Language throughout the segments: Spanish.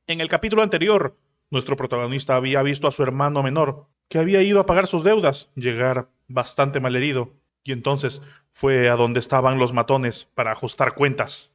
En el capítulo anterior, nuestro protagonista había visto a su hermano menor, que había ido a pagar sus deudas, llegar bastante malherido, y entonces fue a donde estaban los matones para ajustar cuentas.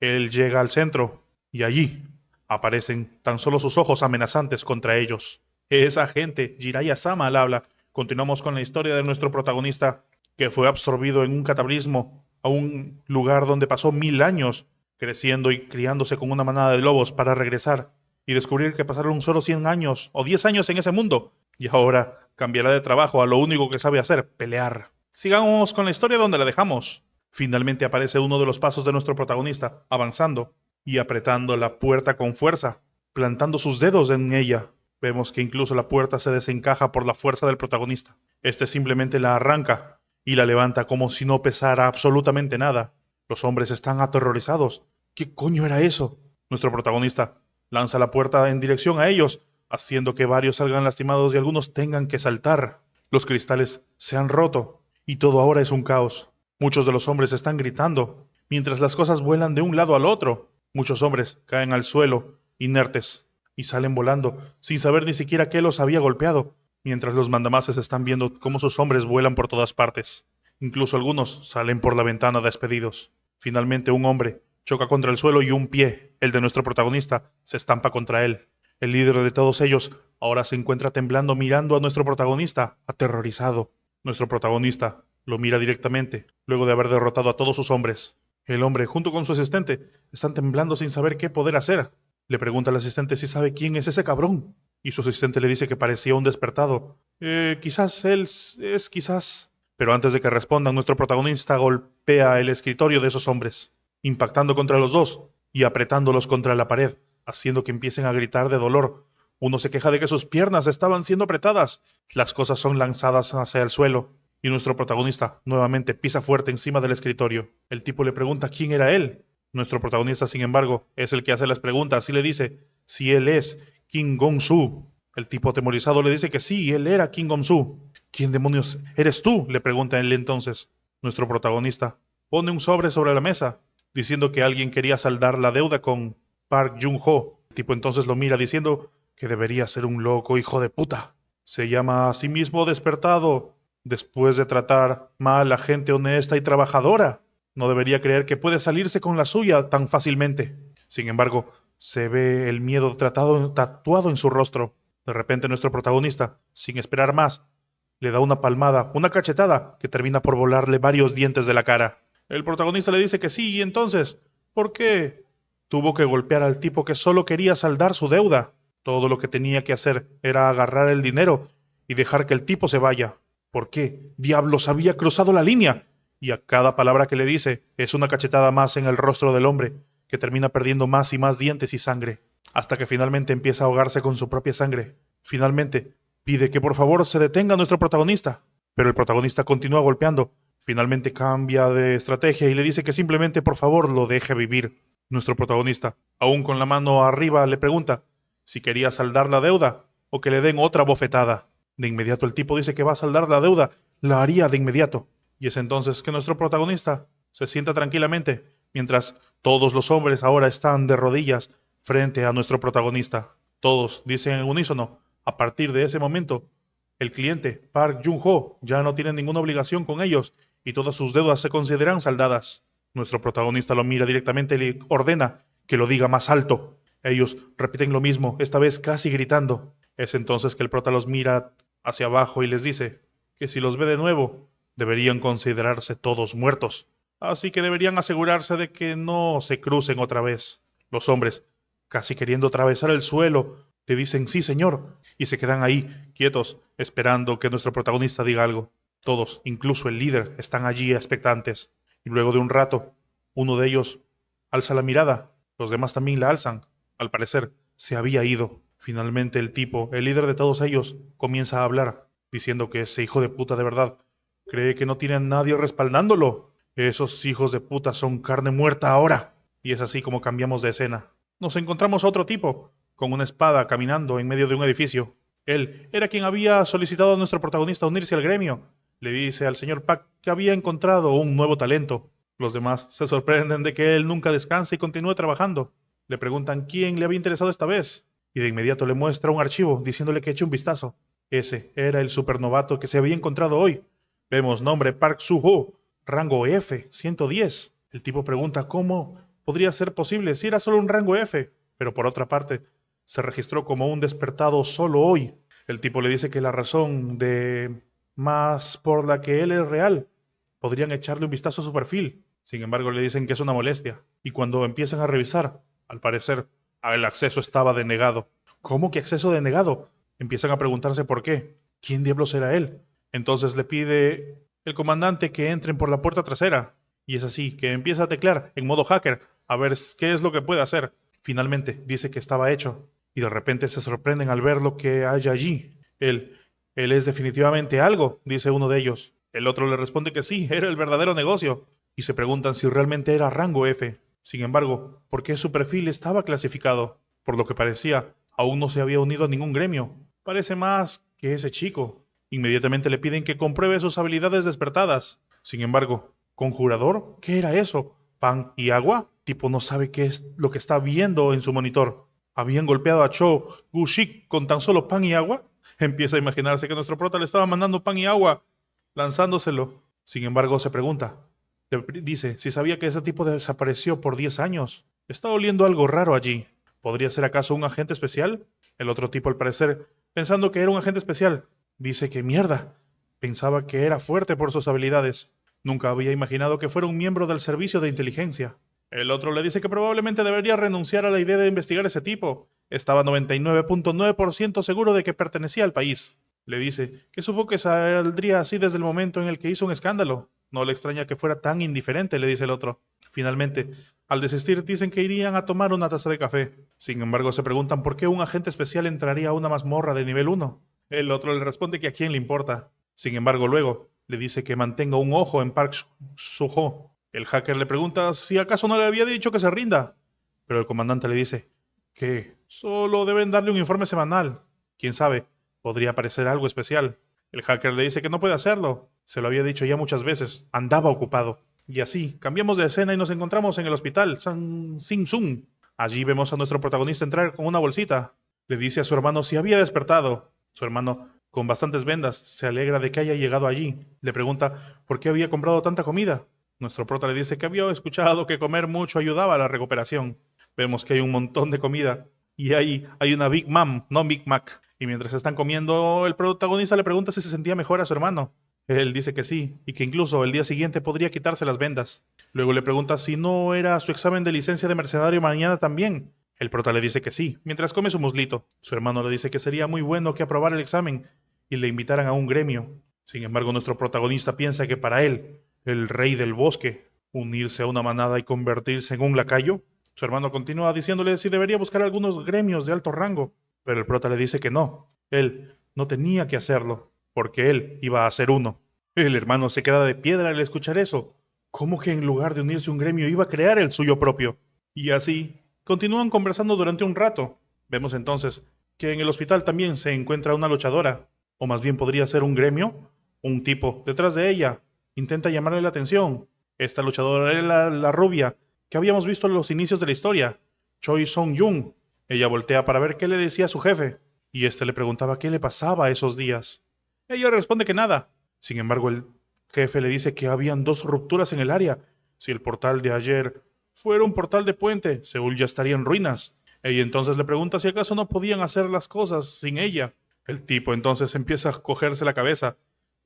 Él llega al centro, y allí aparecen tan solo sus ojos amenazantes contra ellos. Esa gente, Jiraiya Sama al habla. Continuamos con la historia de nuestro protagonista, que fue absorbido en un cataclismo a un lugar donde pasó 1000 años, creciendo y criándose con una manada de lobos para regresar y descubrir que pasaron solo 100 años o 10 años en ese mundo, y ahora cambiará de trabajo a lo único que sabe hacer, pelear. Sigamos con la historia donde la dejamos. Finalmente aparece uno de los pasos de nuestro protagonista, avanzando y apretando la puerta con fuerza, plantando sus dedos en ella. Vemos que incluso la puerta se desencaja por la fuerza del protagonista. Este simplemente la arranca y la levanta como si no pesara absolutamente nada. Los hombres están aterrorizados. ¿Qué coño era eso? Nuestro protagonista lanza la puerta en dirección a ellos, haciendo que varios salgan lastimados y algunos tengan que saltar. Los cristales se han roto y todo ahora es un caos. Muchos de los hombres están gritando, mientras las cosas vuelan de un lado al otro. Muchos hombres caen al suelo, inertes, y salen volando, sin saber ni siquiera qué los había golpeado, mientras los mandamases están viendo cómo sus hombres vuelan por todas partes. Incluso algunos salen por la ventana despedidos. Finalmente un hombre choca contra el suelo y un pie, el de nuestro protagonista, se estampa contra él. El líder de todos ellos ahora se encuentra temblando mirando a nuestro protagonista, aterrorizado. Nuestro protagonista lo mira directamente, luego de haber derrotado a todos sus hombres. El hombre, junto con su asistente, están temblando sin saber qué poder hacer. Le pregunta al asistente si sabe quién es ese cabrón, y su asistente le dice que parecía un despertado. Quizás él es quizás... Pero antes de que respondan, nuestro protagonista golpea el escritorio de esos hombres, impactando contra los dos y apretándolos contra la pared, haciendo que empiecen a gritar de dolor. Uno se queja de que sus piernas estaban siendo apretadas. Las cosas son lanzadas hacia el suelo, y nuestro protagonista nuevamente pisa fuerte encima del escritorio. El tipo le pregunta quién era él. Nuestro protagonista, sin embargo, es el que hace las preguntas y le dice si él es Kim Gong-soo. El tipo atemorizado le dice que sí, él era Kim Gong-soo. ¿Quién demonios eres tú?, le pregunta él entonces. Nuestro protagonista pone un sobre la mesa, diciendo que alguien quería saldar la deuda con Park Jun-ho. El tipo entonces lo mira diciendo que debería ser un loco hijo de puta. Se llama a sí mismo despertado después de tratar mal a gente honesta y trabajadora. No debería creer que puede salirse con la suya tan fácilmente. Sin embargo, se ve el miedo tatuado en su rostro. De repente nuestro protagonista, sin esperar más, le da una palmada, una cachetada, que termina por volarle varios dientes de la cara. El protagonista le dice que sí, y entonces, ¿por qué? Tuvo que golpear al tipo que solo quería saldar su deuda. Todo lo que tenía que hacer era agarrar el dinero y dejar que el tipo se vaya. ¿Por qué? Diablos había cruzado la línea. Y a cada palabra que le dice es una cachetada más en el rostro del hombre, que termina perdiendo más y más dientes y sangre, hasta que finalmente empieza a ahogarse con su propia sangre. Finalmente, pide que por favor se detenga nuestro protagonista, pero el protagonista continúa golpeando. Finalmente cambia de estrategia y le dice que simplemente por favor lo deje vivir. Nuestro protagonista, aún con la mano arriba, le pregunta si quería saldar la deuda o que le den otra bofetada. De inmediato el tipo dice que va a saldar la deuda, la haría de inmediato. Y es entonces que nuestro protagonista se sienta tranquilamente, mientras todos los hombres ahora están de rodillas frente a nuestro protagonista. Todos dicen en unísono, a partir de ese momento, el cliente, Park Jun-ho, ya no tiene ninguna obligación con ellos y todas sus deudas se consideran saldadas. Nuestro protagonista lo mira directamente y le ordena que lo diga más alto. Ellos repiten lo mismo, esta vez casi gritando. Es entonces que el prota los mira hacia abajo y les dice que si los ve de nuevo, deberían considerarse todos muertos. Así que deberían asegurarse de que no se crucen otra vez. Los hombres, casi queriendo atravesar el suelo, le dicen sí, señor, y se quedan ahí, quietos, esperando que nuestro protagonista diga algo. Todos, incluso el líder, están allí expectantes. Y luego de un rato, uno de ellos alza la mirada, los demás también la alzan. Al parecer, se había ido. Finalmente el tipo, el líder de todos ellos, comienza a hablar, diciendo que ese hijo de puta de verdad cree que no tiene a nadie respaldándolo. Esos hijos de puta son carne muerta ahora. Y es así como cambiamos de escena. Nos encontramos a otro tipo, con una espada, caminando en medio de un edificio. Él era quien había solicitado a nuestro protagonista unirse al gremio. Le dice al señor Pack que había encontrado un nuevo talento. Los demás se sorprenden de que él nunca descanse y continúe trabajando. Le preguntan quién le había interesado esta vez, y de inmediato le muestra un archivo diciéndole que eche un vistazo. Ese era el supernovato que se había encontrado hoy. Vemos nombre Park Soo-ho, rango F, 110. El tipo pregunta cómo podría ser posible si era solo un rango F, pero por otra parte, se registró como un despertado solo hoy. El tipo le dice que la razón de más por la que él es real, podrían echarle un vistazo a su perfil. Sin embargo, le dicen que es una molestia. Y cuando empiezan a revisar, al parecer, el acceso estaba denegado. ¿Cómo que acceso denegado? Empiezan a preguntarse por qué. ¿Quién diablos era él? Entonces le pide el comandante que entren por la puerta trasera. Y es así, que empieza a teclear en modo hacker a ver qué es lo que puede hacer. Finalmente dice que estaba hecho. Y de repente se sorprenden al ver lo que hay allí. Él es definitivamente algo, dice uno de ellos. El otro le responde que sí, era el verdadero negocio. Y se preguntan si realmente era rango F. Sin embargo, ¿por qué su perfil estaba clasificado? Por lo que parecía, aún no se había unido a ningún gremio. Parece más que ese chico. Inmediatamente le piden que compruebe sus habilidades despertadas. Sin embargo, ¿conjurador? ¿Qué era eso? ¿Pan y agua? Tipo no sabe qué es lo que está viendo en su monitor. ¿Habían golpeado a Cho Gushik con tan solo pan y agua? Empieza a imaginarse que nuestro prota le estaba mandando pan y agua, lanzándoselo. Sin embargo, se pregunta. Dice si sabía que ese tipo desapareció por 10 años. Está oliendo algo raro allí. ¿Podría ser acaso un agente especial? El otro tipo, al parecer, pensando que era un agente especial, dice que mierda. Pensaba que era fuerte por sus habilidades. Nunca había imaginado que fuera un miembro del servicio de inteligencia. El otro le dice que probablemente debería renunciar a la idea de investigar a ese tipo. Estaba 99.9% seguro de que pertenecía al país. Le dice que supo que saldría así desde el momento en el que hizo un escándalo. No le extraña que fuera tan indiferente, le dice el otro. Finalmente, al desistir, dicen que irían a tomar una taza de café. Sin embargo, se preguntan por qué un agente especial entraría a una mazmorra de nivel 1. El otro le responde que a quién le importa. Sin embargo, luego le dice que mantenga un ojo en Park Soo-ho. El hacker le pregunta si acaso no le había dicho que se rinda. Pero el comandante le dice que solo deben darle un informe semanal. Quién sabe, podría aparecer algo especial. El hacker le dice que no puede hacerlo. Se lo había dicho ya muchas veces. Andaba ocupado. Y así, cambiamos de escena y nos encontramos en el hospital San Sing Sung. Allí vemos a nuestro protagonista entrar con una bolsita. Le dice a su hermano si había despertado. Su hermano, con bastantes vendas, se alegra de que haya llegado allí. Le pregunta por qué había comprado tanta comida. Nuestro prota le dice que había escuchado que comer mucho ayudaba a la recuperación. Vemos que hay un montón de comida. Y ahí hay una Big Mom, no Big Mac. Y mientras están comiendo, el protagonista le pregunta si se sentía mejor a su hermano. Él dice que sí, y que incluso el día siguiente podría quitarse las vendas. Luego le pregunta si no era su examen de licencia de mercenario mañana también. El prota le dice que sí, mientras come su muslito. Su hermano le dice que sería muy bueno que aprobara el examen y le invitaran a un gremio. Sin embargo, nuestro protagonista piensa que para él, el rey del bosque, unirse a una manada y convertirse en un lacayo. Su hermano continúa diciéndole si debería buscar algunos gremios de alto rango, pero el prota le dice que no. Él no tenía que hacerlo, porque él iba a ser uno. El hermano se queda de piedra al escuchar eso. ¿Cómo que en lugar de unirse a un gremio iba a crear el suyo propio? Y así, continúan conversando durante un rato. Vemos entonces que en el hospital también se encuentra una luchadora, o más bien podría ser un gremio, un tipo detrás de ella. Intenta llamarle la atención. Esta luchadora era la rubia que habíamos visto en los inicios de la historia, Choi Song-jung. Ella voltea para ver qué le decía a su jefe, y éste le preguntaba qué le pasaba esos días. Ella responde que nada. Sin embargo, el jefe le dice que habían dos rupturas en el área. Si el portal de ayer fuera un portal de puente, Seúl ya estaría en ruinas. Ella entonces le pregunta si acaso no podían hacer las cosas sin ella. El tipo entonces empieza a cogerse la cabeza.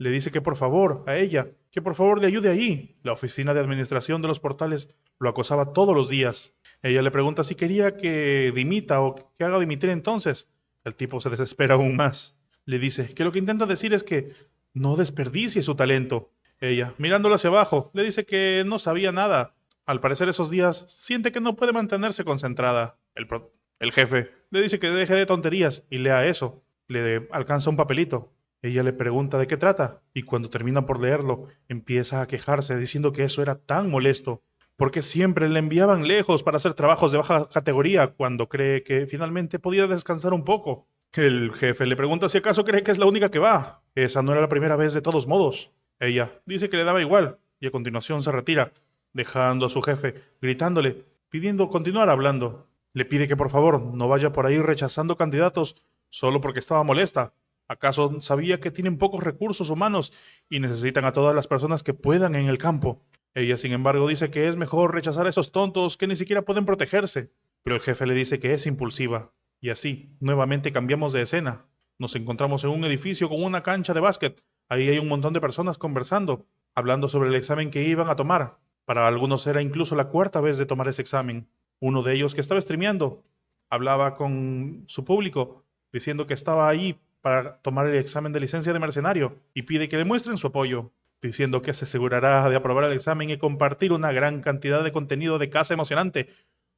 Le dice que por favor, a ella, que por favor le ayude allí. La oficina de administración de los portales lo acosaba todos los días. Ella le pregunta si quería que dimita o que haga dimitir entonces. El tipo se desespera aún más. Le dice que lo que intenta decir es que no desperdicie su talento. Ella, mirándolo hacia abajo, le dice que no sabía nada. Al parecer esos días siente que no puede mantenerse concentrada. El jefe le dice que deje de tonterías y lea eso. Le alcanza un papelito. Ella le pregunta de qué trata, y cuando termina por leerlo, empieza a quejarse diciendo que eso era tan molesto, porque siempre le enviaban lejos para hacer trabajos de baja categoría cuando cree que finalmente podía descansar un poco. El jefe le pregunta si acaso cree que es la única que va. Esa no era la primera vez de todos modos. Ella dice que le daba igual, y a continuación se retira, dejando a su jefe, gritándole, pidiendo continuar hablando. Le pide que por favor no vaya por ahí rechazando candidatos solo porque estaba molesta. ¿Acaso sabía que tienen pocos recursos humanos y necesitan a todas las personas que puedan en el campo? Ella, sin embargo, dice que es mejor rechazar a esos tontos que ni siquiera pueden protegerse. Pero el jefe le dice que es impulsiva. Y así, nuevamente cambiamos de escena. Nos encontramos en un edificio con una cancha de básquet. Ahí hay un montón de personas conversando, hablando sobre el examen que iban a tomar. Para algunos era incluso la cuarta vez de tomar ese examen. Uno de ellos que estaba streameando hablaba con su público diciendo que estaba ahí para tomar el examen de licencia de mercenario y pide que le muestren su apoyo, diciendo que se asegurará de aprobar el examen y compartir una gran cantidad de contenido de caza emocionante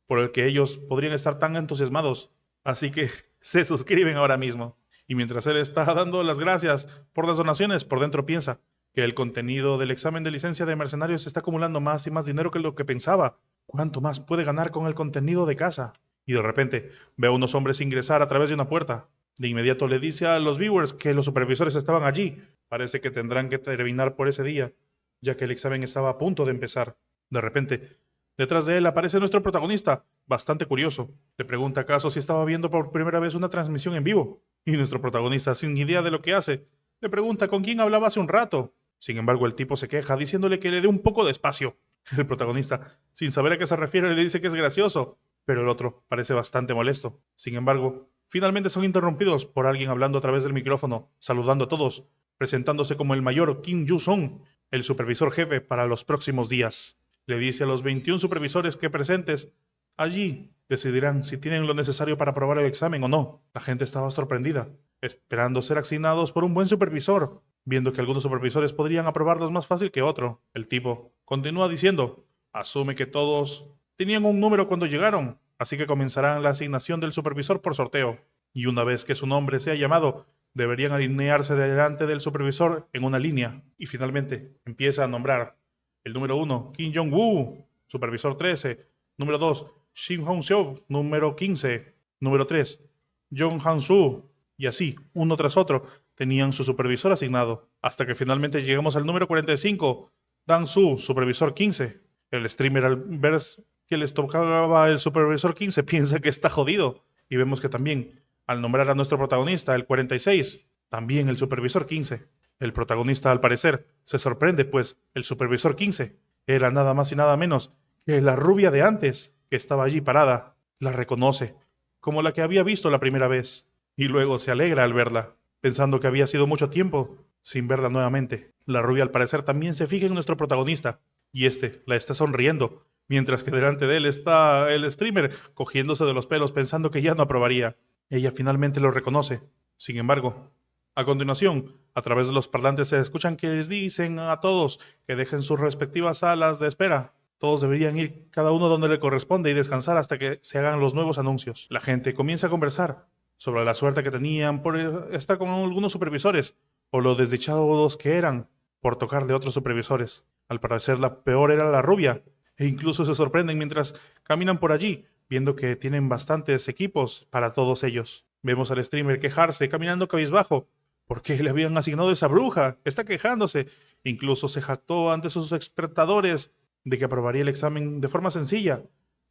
por el que ellos podrían estar tan entusiasmados. Así que se suscriben ahora mismo. Y mientras él está dando las gracias por las donaciones, por dentro piensa que el contenido del examen de licencia de mercenarios está acumulando más y más dinero que lo que pensaba. ¿Cuánto más puede ganar con el contenido de casa? Y de repente ve a unos hombres ingresar a través de una puerta. De inmediato le dice a los viewers que los supervisores estaban allí. Parece que tendrán que terminar por ese día, ya que el examen estaba a punto de empezar. De repente, detrás de él aparece nuestro protagonista, bastante curioso. Le pregunta acaso si estaba viendo por primera vez una transmisión en vivo. Y nuestro protagonista, sin idea de lo que hace, le pregunta con quién hablaba hace un rato. Sin embargo, el tipo se queja diciéndole que le dé un poco de espacio. El protagonista, sin saber a qué se refiere, le dice que es gracioso, pero el otro parece bastante molesto. Sin embargo, finalmente son interrumpidos por alguien hablando a través del micrófono, saludando a todos, presentándose como el mayor Kim Yu-sung, el supervisor jefe para los próximos días. Le dice a los 21 supervisores que presentes allí decidirán si tienen lo necesario para aprobar el examen o no. La gente estaba sorprendida, esperando ser asignados por un buen supervisor, viendo que algunos supervisores podrían aprobarlos más fácil que otro. El tipo continúa diciendo, asume que todos tenían un número cuando llegaron, así que comenzarán la asignación del supervisor por sorteo. Y una vez que su nombre sea llamado, deberían alinearse delante del supervisor en una línea. Y finalmente empieza a nombrar el número 1, Kim Jong-woo, supervisor 13. Número 2, Shin Hong-seo, número 15. Número 3, Jong Han-soo. Y así, uno tras otro, tenían su supervisor asignado. Hasta que finalmente llegamos al número 45, Dan-soo, supervisor 15. El streamer, al ver que les tocaba el supervisor 15, piensa que está jodido. Y vemos que también, al nombrar a nuestro protagonista, el 46, también el supervisor 15. El protagonista, al parecer, se sorprende, pues el supervisor 15 era nada más y nada menos que la rubia de antes, que estaba allí parada. La reconoce, como la que había visto la primera vez, y luego se alegra al verla, pensando que había sido mucho tiempo sin verla nuevamente. La rubia, al parecer, también se fija en nuestro protagonista, y este la está sonriendo, mientras que delante de él está el streamer cogiéndose de los pelos pensando que ya no aprobaría. Ella finalmente lo reconoce. Sin embargo, a continuación, a través de los parlantes se escuchan que les dicen a todos que dejen sus respectivas salas de espera. Todos deberían ir cada uno donde le corresponde y descansar hasta que se hagan los nuevos anuncios. La gente comienza a conversar sobre la suerte que tenían por estar con algunos supervisores o lo desdichados que eran por tocar de otros supervisores. Al parecer la peor era la rubia e incluso se sorprenden mientras caminan por allí, viendo que tienen bastantes equipos para todos ellos. Vemos al streamer quejarse, caminando cabizbajo, porque le habían asignado esa bruja. Está quejándose. Incluso se jactó ante sus espectadores de que aprobaría el examen de forma sencilla,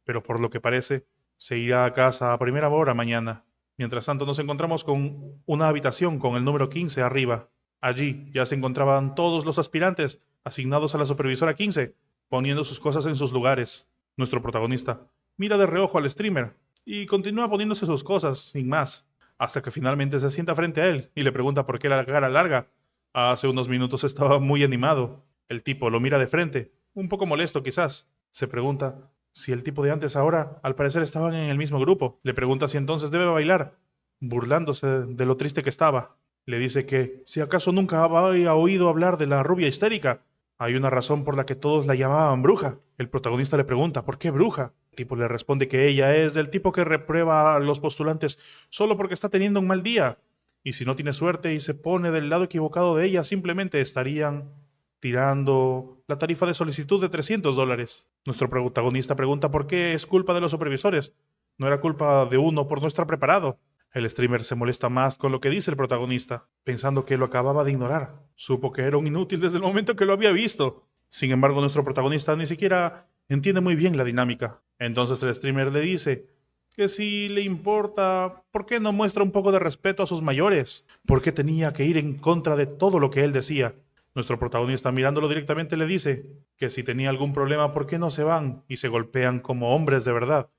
pero por lo que parece, se irá a casa a primera hora mañana. Mientras tanto, nos encontramos con una habitación con el número 15 arriba. Allí ya se encontraban todos los aspirantes asignados a la supervisora 15, poniendo sus cosas en sus lugares. Nuestro protagonista mira de reojo al streamer y continúa poniéndose sus cosas, sin más, hasta que finalmente se sienta frente a él y le pregunta por qué la cara larga. Hace unos minutos estaba muy animado. El tipo lo mira de frente, un poco molesto quizás. Se pregunta si el tipo de antes ahora, al parecer, estaban en el mismo grupo. Le pregunta si entonces debe bailar, burlándose de lo triste que estaba. Le dice que si acaso nunca había oído hablar de la rubia histérica. Hay una razón por la que todos la llamaban bruja. El protagonista le pregunta, ¿por qué bruja? El tipo le responde que ella es del tipo que reprueba a los postulantes solo porque está teniendo un mal día. Y si no tiene suerte y se pone del lado equivocado de ella, simplemente estarían tirando la tarifa de solicitud de $300. Nuestro protagonista pregunta por qué es culpa de los supervisores. No era culpa de uno por no estar preparado. El streamer se molesta más con lo que dice el protagonista, pensando que lo acababa de ignorar. Supo que era un inútil desde el momento que lo había visto. Sin embargo, nuestro protagonista ni siquiera entiende muy bien la dinámica. Entonces el streamer le dice que si le importa, ¿por qué no muestra un poco de respeto a sus mayores? ¿Por qué tenía que ir en contra de todo lo que él decía? Nuestro protagonista, mirándolo directamente, le dice que si tenía algún problema, ¿por qué no se van y se golpean como hombres de verdad?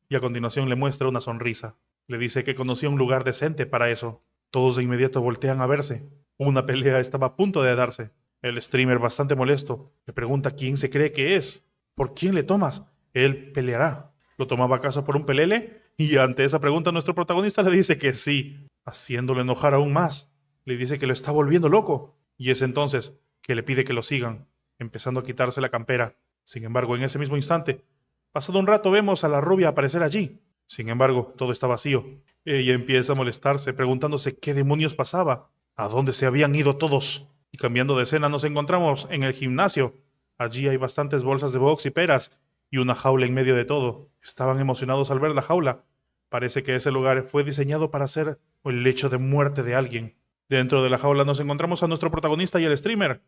Y a continuación le muestra una sonrisa. Le dice que conocía un lugar decente para eso. Todos de inmediato voltean a verse. Una pelea estaba a punto de darse. El streamer, bastante molesto, le pregunta quién se cree que es. ¿Por quién le tomas? Él peleará. ¿Lo tomaba acaso por un pelele? Y ante esa pregunta nuestro protagonista le dice que sí, haciéndolo enojar aún más. Le dice que lo está volviendo loco. Y es entonces que le pide que lo sigan, empezando a quitarse la campera. Sin embargo, en ese mismo instante, pasado un rato, vemos a la rubia aparecer allí. Sin embargo, todo está vacío. Ella empieza a molestarse, preguntándose qué demonios pasaba, a dónde se habían ido todos. Y cambiando de escena, nos encontramos en el gimnasio. Allí hay bastantes bolsas de box y peras, y una jaula en medio de todo. Estaban emocionados al ver la jaula. Parece que ese lugar fue diseñado para ser el lecho de muerte de alguien. Dentro de la jaula nos encontramos a nuestro protagonista y el streamer.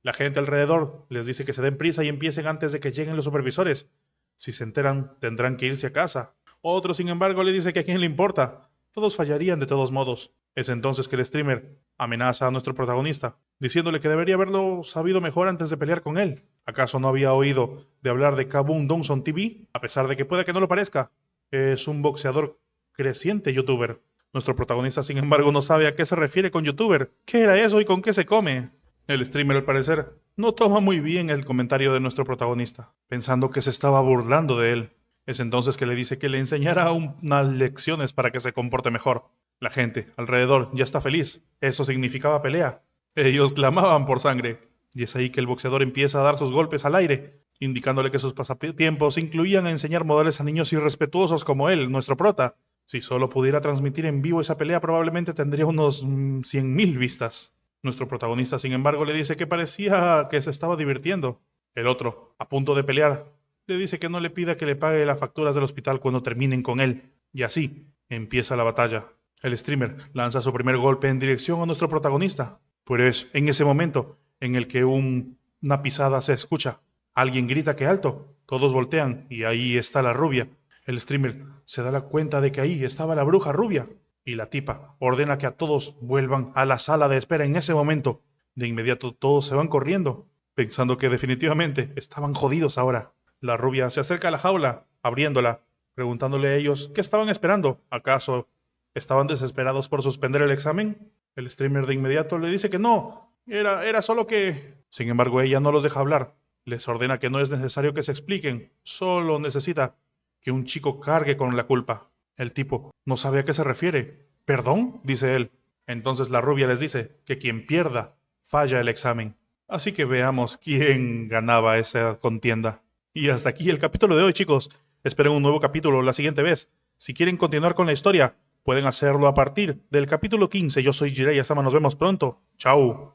La gente alrededor les dice que se den prisa y empiecen antes de que lleguen los supervisores. Si se enteran, tendrán que irse a casa. Otro, sin embargo, le dice que a quién le importa. Todos fallarían de todos modos. Es entonces que el streamer amenaza a nuestro protagonista, diciéndole que debería haberlo sabido mejor antes de pelear con él. ¿Acaso no había oído de hablar de Kaboom Dongson TV? A pesar de que pueda que no lo parezca, es un boxeador creciente youtuber. Nuestro protagonista, sin embargo, no sabe a qué se refiere con youtuber. ¿Qué era eso y con qué se come? El streamer, al parecer, no toma muy bien el comentario de nuestro protagonista, pensando que se estaba burlando de él. Es entonces que le dice que le enseñará unas lecciones para que se comporte mejor. La gente alrededor ya está feliz. Eso significaba pelea. Ellos clamaban por sangre. Y es ahí que el boxeador empieza a dar sus golpes al aire, indicándole que sus pasatiempos incluían enseñar modales a niños irrespetuosos como él, nuestro prota. Si solo pudiera transmitir en vivo esa pelea, probablemente tendría unos 100.000 vistas. Nuestro protagonista, sin embargo, le dice que parecía que se estaba divirtiendo. El otro, a punto de pelear, le dice que no le pida que le pague las facturas del hospital cuando terminen con él. Y así empieza la batalla. El streamer lanza su primer golpe en dirección a nuestro protagonista. Pero es en ese momento en el que una pisada se escucha. Alguien grita que alto. Todos voltean y ahí está la rubia. El streamer se da la cuenta de que ahí estaba la bruja rubia. Y la tipa ordena que a todos vuelvan a la sala de espera en ese momento. De inmediato todos se van corriendo, pensando que definitivamente estaban jodidos ahora. La rubia se acerca a la jaula, abriéndola, preguntándole a ellos qué estaban esperando. ¿Acaso estaban desesperados por suspender el examen? El streamer de inmediato le dice que no, era solo que... Sin embargo, ella no los deja hablar. Les ordena que no es necesario que se expliquen, solo necesita que un chico cargue con la culpa. El tipo no sabe a qué se refiere. ¿Perdón?, dice él. Entonces la rubia les dice que quien pierda falla el examen. Así que veamos quién ganaba esa contienda. Y hasta aquí el capítulo de hoy, chicos. Esperen un nuevo capítulo la siguiente vez. Si quieren continuar con la historia, pueden hacerlo a partir del capítulo 15. Yo soy Jiraiya Sama, nos vemos pronto. Chao.